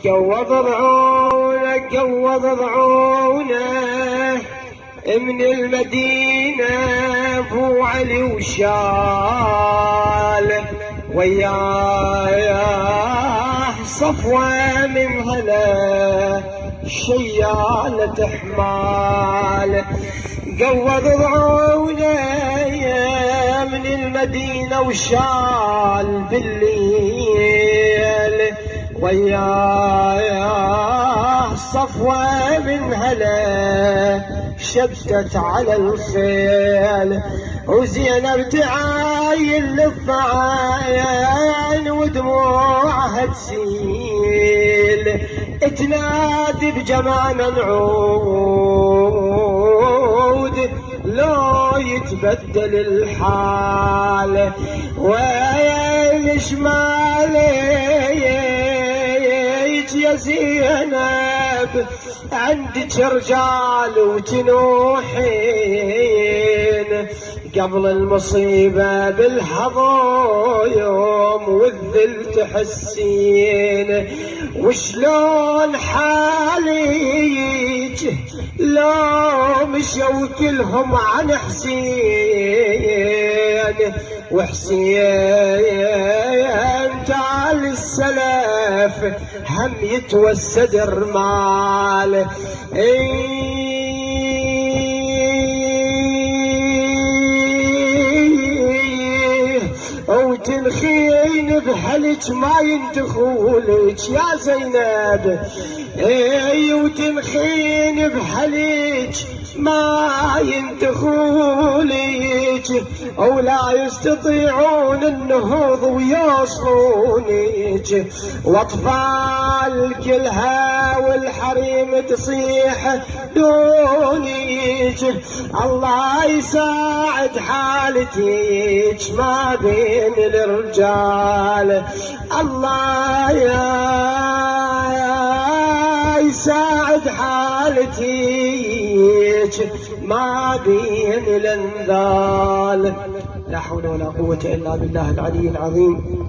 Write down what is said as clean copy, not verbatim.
قوض ضعونه قوض ضعونه من المدينة ابو علي وشال وياه صفوة من هلا شيالة حمال. قوض ضعونه من المدينة وشال بالليل وياه صفوة من هلا شبتت على الخيل وزينب تعاين للضعاين ودموعها تسيل تنادي بجمال نعود لو يتبدل الحال وين شمالك يا زينب عندك رجال وتنوحين قبل المصيبة بالحضايم والذل تحسين وشلون حاليك لو مشوا كلهم عن حسين وحسين تعال السلف هم يتوسد الرمال وتنخين بحلك ما يندخولك يا زينب وتنخين بحلك ما يندخولك او لا يستطيعون النهوض ويوصلونك واطفال كلها والحريم تصيح دونك الله يساعد حالتك ما بين الرجال الله يساعد حالتك ما بين الانذال. لا حول ولا قوة إلا بالله العلي العظيم.